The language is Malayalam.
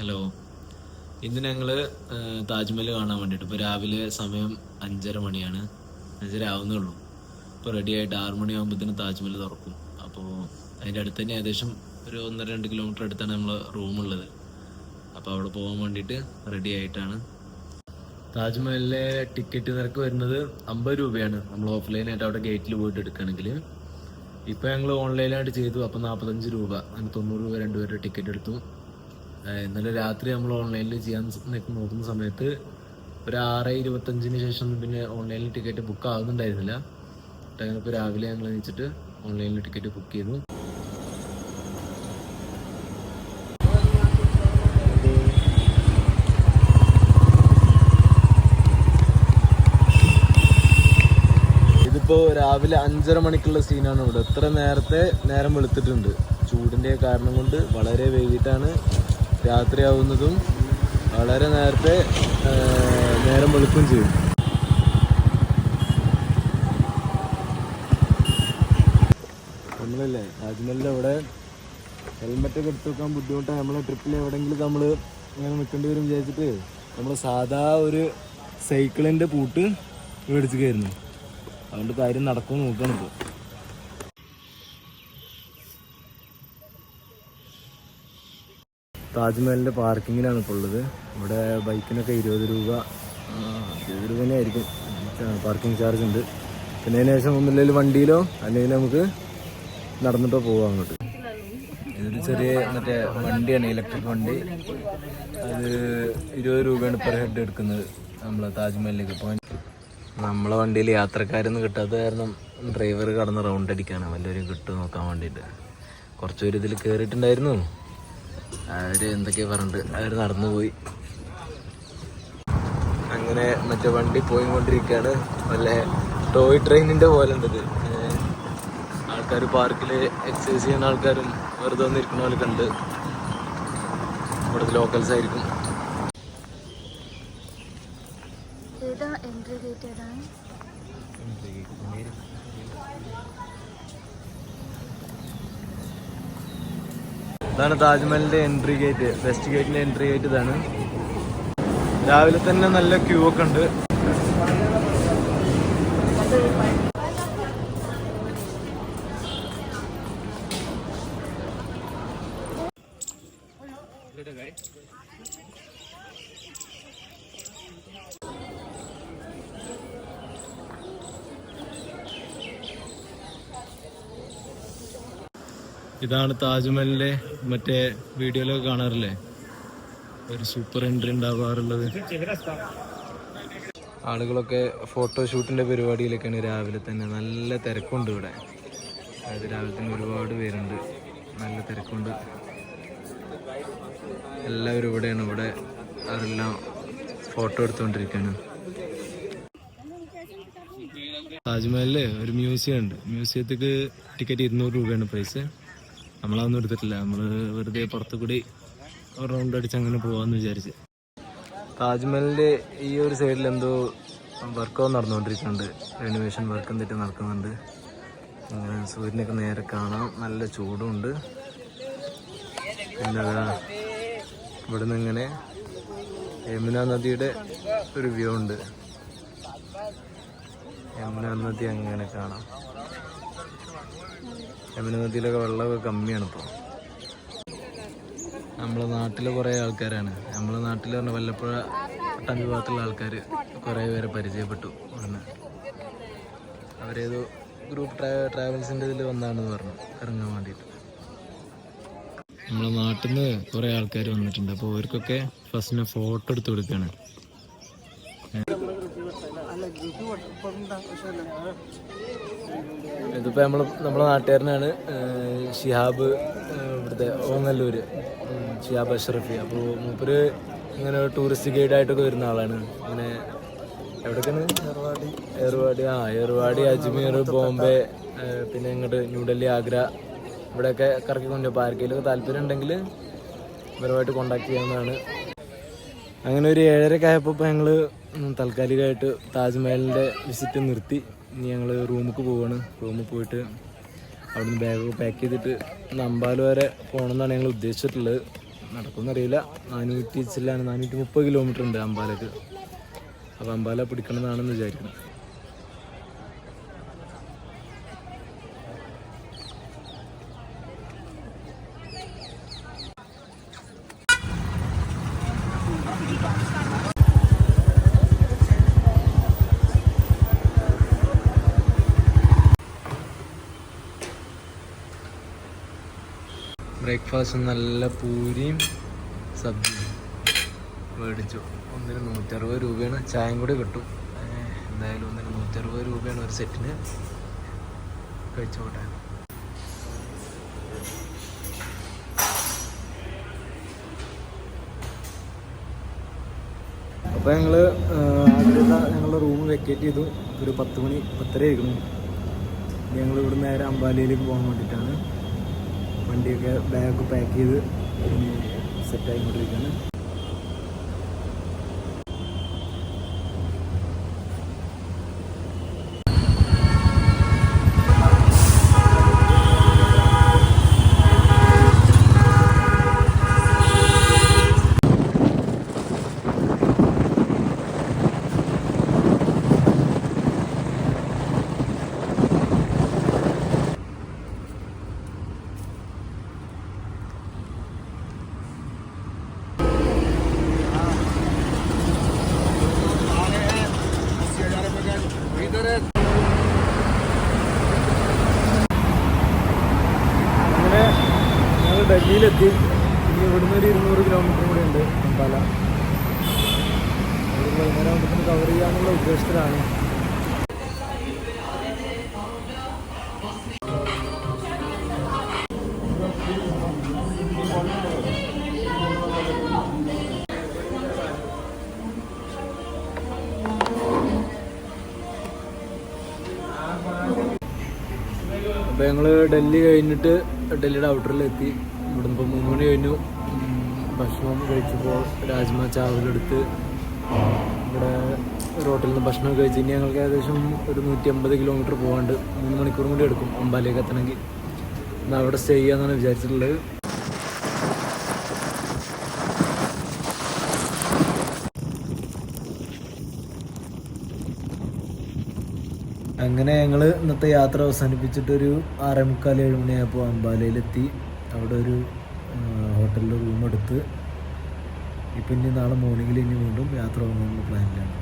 ഹലോ. ഇന്ന് ഞങ്ങൾ താജ്മഹൽ കാണാൻ വേണ്ടിയിട്ട് ഇപ്പോൾ രാവിലെ സമയം 5:30 മണിയാണ്. 5:30 ആവുന്നേ ഉള്ളൂ. ഇപ്പോൾ റെഡി ആയിട്ട് 6 മണിയാകുമ്പോഴത്തേനും താജ്മഹൽ തുറക്കും. അപ്പോൾ അതിൻ്റെ അടുത്ത് തന്നെ ഏകദേശം ഒരു 1-2 കിലോമീറ്റർ അടുത്താണ് നമ്മൾ റൂമുള്ളത്. അപ്പോൾ അവിടെ പോകാൻ വേണ്ടിയിട്ട് റെഡി ആയിട്ടാണ്. താജ്മഹലിലെ ടിക്കറ്റ് നിരക്ക് വരുന്നത് 50 രൂപയാണ് നമ്മൾ ഓഫ്ലൈനായിട്ട് അവിടെ ഗേറ്റിൽ പോയിട്ട് എടുക്കുകയാണെങ്കിൽ. ഇപ്പോൾ ഞങ്ങൾ ഓൺലൈനായിട്ട് ചെയ്തു. അപ്പോൾ 45 രൂപ, അങ്ങനെ 90 രൂപ രണ്ടുപേരുടെ ടിക്കറ്റ് എടുത്തു. ഇന്നലെ രാത്രി നമ്മൾ ഓൺലൈനിൽ ചെയ്യാൻ നോക്കുന്ന സമയത്ത് ഒരു 6:25 ശേഷം പിന്നെ ഓൺലൈനിൽ ടിക്കറ്റ് ബുക്ക് ആകുന്നുണ്ടായിരുന്നില്ല. അങ്ങനെ ഇപ്പോൾ രാവിലെ ഞങ്ങൾ എണീച്ചിട്ട് ഓൺലൈനിൽ ടിക്കറ്റ് ബുക്ക് ചെയ്തു. ഇതിപ്പോൾ രാവിലെ 5:30 മണിക്കുള്ള സീനാണ് ഇവിടെ. ഇത്ര നേരം വെളുത്തിട്ടുണ്ട്. ചൂടിൻ്റെ കാരണം കൊണ്ട് വളരെ വൈകിട്ടാണ് രാത്രിയാവുന്നതും വളരെ നേരത്തെ നേരം വെളുക്കുകയും ചെയ്യും. നമ്മളല്ലേ താജ്മഹലിൻ്റെ അവിടെ ഹെൽമെറ്റൊക്കെ എടുത്ത് വെക്കാൻ ബുദ്ധിമുട്ടാണ്. നമ്മളെ ട്രിപ്പിൽ എവിടെയെങ്കിലും നമ്മൾ ഇങ്ങനെ നിൽക്കേണ്ടി വരും വിചാരിച്ചിട്ട് നമ്മൾ സാധാ ഒരു സൈക്കിളിൻ്റെ പൂട്ട് മേടിച്ചിരിക്കുന്നു. അതുകൊണ്ട് കാര്യം നടക്കുമെന്ന് നോക്കുകയാണിപ്പോൾ. താജ്മഹലിൻ്റെ പാർക്കിങ്ങിലാണ് ഇപ്പോൾ ഉള്ളത്. ഇവിടെ ബൈക്കിനൊക്കെ 20 രൂപ തന്നെ ആയിരിക്കും പാർക്കിംഗ് ചാർജ് ഉണ്ട്. പിന്നെ അതിന് ശേഷം ഒന്നുമില്ലെങ്കിൽ വണ്ടിയിലോ അല്ലെങ്കിൽ നമുക്ക് നടന്നിട്ടോ പോകാം അങ്ങോട്ട്. ഇതൊരു ചെറിയ മറ്റേ വണ്ടിയാണ്, ഇലക്ട്രിക് വണ്ടി. അത് 20 രൂപയാണ് പെർ ഹെഡ് എടുക്കുന്നത് നമ്മൾ താജ്മഹലിലേക്ക് പോകാൻ. നമ്മളെ വണ്ടിയിൽ യാത്രക്കാരൊന്നും കിട്ടാത്ത കാരണം ഡ്രൈവർ കടന്ന് റൗണ്ട് അടിക്കുകയാണ്, വല്ലവരും കിട്ടും നോക്കാൻ വേണ്ടിയിട്ട്. കുറച്ചൊരു ഇതിൽ കയറിയിട്ടുണ്ടായിരുന്നു. അവർ എന്തൊക്കെയാ പറഞ്ഞിട്ട് അവർ നടന്നു പോയി. അങ്ങനെ മറ്റേ വണ്ടി പോയിക്കൊണ്ടിരിക്കുകയാണ്. വല്ല ടോയ് ട്രെയിനിൻ്റെ പോലെ ഉണ്ടത്. ആൾക്കാർ പാർക്കിൽ എക്സസൈസ് ചെയ്യുന്ന ആൾക്കാരും വെറുതെ വന്നിരിക്കുന്ന പോലൊക്കെ ഉണ്ട്. ഇവിടുത്തെ ലോക്കൽസ് ആയിരിക്കും. ഇതാണ് താജ്മഹലിൻ്റെ എൻട്രി ഗേറ്റ്. വെസ്റ്റ് ഗേറ്റിൻ്റെ എൻട്രി ഗേറ്റ് ഇതാണ്. രാവിലെ തന്നെ നല്ല ക്യൂ ഒക്കെ ഉണ്ട്. ഇതാണ് താജ്മഹലിലെ മറ്റേ വീഡിയോയിലൊക്കെ കാണാറില്ലേ, ഒരു സൂപ്പർ എൻട്രി ഉണ്ടാവാറുള്ളത്. ആളുകളൊക്കെ ഫോട്ടോഷൂട്ടിൻ്റെ പരിപാടിയിലൊക്കെയാണ് രാവിലെ തന്നെ. നല്ല തിരക്കുണ്ട് ഇവിടെ. അതായത് രാവിലെ തന്നെ ഒരുപാട് പേരുണ്ട്, നല്ല തിരക്കുണ്ട്. എല്ലാവരും ഇവിടെയാണ്. ഇവിടെ അവരെല്ലാം ഫോട്ടോ എടുത്തുകൊണ്ടിരിക്കുകയാണ്. താജ്മഹലിൽ ഒരു മ്യൂസിയം ഉണ്ട്. മ്യൂസിയത്തേക്ക് ടിക്കറ്റ് 200 രൂപയാണ് പ്രൈസ്. നമ്മളതൊന്നും എടുത്തിട്ടില്ല. നമ്മൾ വെറുതെ പുറത്തു കൂടി ഒരു റൗണ്ട് അടിച്ച് അങ്ങനെ പോകാമെന്ന് വിചാരിച്ച്. താജ്മഹലിൻ്റെ ഈ ഒരു സൈഡിൽ എന്തോ വർക്കൊക്കെ നടന്നുകൊണ്ടിരിക്കുന്നുണ്ട്. റെനോവേഷൻ വർക്ക് എന്തിട്ട് നടക്കുന്നുണ്ട്. അങ്ങനെ സൂര്യനൊക്കെ നേരെ കാണാം. നല്ല ചൂടുണ്ട്. പിന്നെ ഇവിടുന്ന് ഇങ്ങനെ യമുന നദിയുടെ ഒരു വ്യൂ ഉണ്ട്. യമുന നദി അങ്ങനെ കാണാം. യമുന നദിയിലൊക്കെ വെള്ളമൊക്കെ കമ്മിയാണ് ഇപ്പോൾ. നമ്മളെ നാട്ടിലെ കുറേ ആൾക്കാരാണ്. നമ്മളെ നാട്ടിൽ പറഞ്ഞാൽ വല്ലപ്പുഴ പട്ടാമ്പി ഭാഗത്തുള്ള ആൾക്കാർ കുറേ പേരെ പരിചയപ്പെട്ടു ഇവിടുന്ന്. അവരേതോ ഗ്രൂപ്പ് ട്രാവൽസിൻ്റെ ഇതിൽ വന്നാണെന്ന് പറഞ്ഞു ഇറങ്ങാൻ വേണ്ടിയിട്ട്. നമ്മളെ നാട്ടിൽ നിന്ന് കുറേ ആൾക്കാർ വന്നിട്ടുണ്ട്. അപ്പോൾ അവർക്കൊക്കെ ഫസ്റ്റിന് ഫോട്ടോ എടുത്ത് കൊടുക്കുകയാണ്. ഇതിപ്പോൾ നമ്മളെ നാട്ടുകാരനാണ് ഷിഹാബ്, ഇവിടുത്തെ ഓങ്ങല്ലൂർ ഷിഹാബ് അഷ്റഫി. അപ്പോൾ മൂപ്പര് ഇങ്ങനെ ടൂറിസ്റ്റ് ഗൈഡായിട്ടൊക്കെ വരുന്ന ആളാണ്. അങ്ങനെ എവിടെയൊക്കെയാണ്? ഏർവാടി, അജ്മീർ, ബോംബെ, പിന്നെ ഇങ്ങോട്ട് ന്യൂഡൽഹി, ആഗ്ര, ഇവിടെയൊക്കെ കറക്കിക്കൊണ്ട്. അപ്പോൾ ആർക്കെങ്കിലുമൊക്കെ താല്പര്യം ഉണ്ടെങ്കിൽ ഇവരുമായിട്ട് കോണ്ടാക്ട് ചെയ്യാവുന്നതാണ്. അങ്ങനെ ഒരു 7:30 ആയപ്പോൾ ഞങ്ങൾ താൽക്കാലികമായിട്ട് താജ്മഹലിൻ്റെ വിസിറ്റ് നിർത്തി. ഇനി ഞങ്ങൾ റൂമിലേക്ക് പോവുകയാണ്. റൂമിൽ പോയിട്ട് അവിടുന്ന് ബാഗൊക്കെ പാക്ക് ചെയ്തിട്ട് അമ്പാല വരെ പോകണമെന്നാണ് ഞങ്ങൾ ഉദ്ദേശിച്ചിട്ടുള്ളത്. നടക്കുമെന്നറിയില്ല. 430 കിലോമീറ്റർ ഉണ്ട് അംബാലക്ക്. അപ്പോൾ അംബാല പിടിക്കണമെന്നാണെന്ന് വിചാരിക്കണം. ബ്രേക്ക്ഫാസ്റ്റ് നല്ല പൂരിയും സബ്ജിയും മേടിച്ചു. ഒന്നിന് 160 രൂപയാണ്. ചായയും കൂടി കിട്ടും. എന്തായാലും ഒന്നിന് 160 രൂപയാണ് ഒരു സെറ്റിന്. കഴിച്ചോട്ടെ. അപ്പോൾ ഞങ്ങളുടെ റൂം വെക്കേറ്റ് ചെയ്തു. ഒരു 10 മണി 10:30 ആയിരിക്കണം. ഞങ്ങൾ ഇവിടെ നേരെ അംബാലയിലേക്ക് പോകാൻ വേണ്ടിയിട്ടാണ്. വണ്ടിയൊക്കെ ബാഗ് പാക്ക് ചെയ്ത് സെറ്റായിക്കൊണ്ടിരിക്കുകയാണ്. അങ്ങനെ ഞങ്ങൾ ഡൽഹിയിലെത്തി. ഇനി ഇവിടുന്ന് ഒരു 200 കിലോമീറ്റർ കൂടെ ഉണ്ട് അംബാല. വൈകുന്നേരം ആകുമ്പോഴത്തേന് കവർ ചെയ്യാനുള്ള ഉദ്ദേശത്തിലാണ്. അപ്പോൾ ഞങ്ങൾ ഡൽഹി കഴിഞ്ഞിട്ട് ഡൽഹിയുടെ ഔട്ടറിലെത്തി. ഇവിടെ ഇപ്പോൾ 3 മണി കഴിഞ്ഞു. ഭക്ഷണം കഴിച്ചപ്പോൾ രാജ്മ ചാവലെടുത്ത് ഇവിടെ ഒരു ഹോട്ടലിൽ നിന്ന് ഭക്ഷണം കഴിച്ച് ഇനി ഞങ്ങൾക്ക് ഏകദേശം ഒരു 150 കിലോമീറ്റർ പോകാണ്ട് 3 മണിക്കൂർ കൂടി എടുക്കും അംബാലയിലേക്ക് എത്തണമെങ്കിൽ. എന്നാൽ അവിടെ സ്റ്റേ ചെയ്യാമെന്നാണ് വിചാരിച്ചിട്ടുള്ളത്. അങ്ങനെ ഞങ്ങൾ ഇന്നത്തെ യാത്ര അവസാനിപ്പിച്ചിട്ടൊരു 6:45-7 മണിയായപ്പോൾ അംബാലയിലെത്തി. അവിടെ ഒരു ഹോട്ടലിൽ റൂം എടുത്ത് ഇപ്പം ഇനി നാളെ മോർണിംഗിൽ ഇനി വീണ്ടും യാത്ര പോകാനുള്ള പ്ലാനിലാണ്.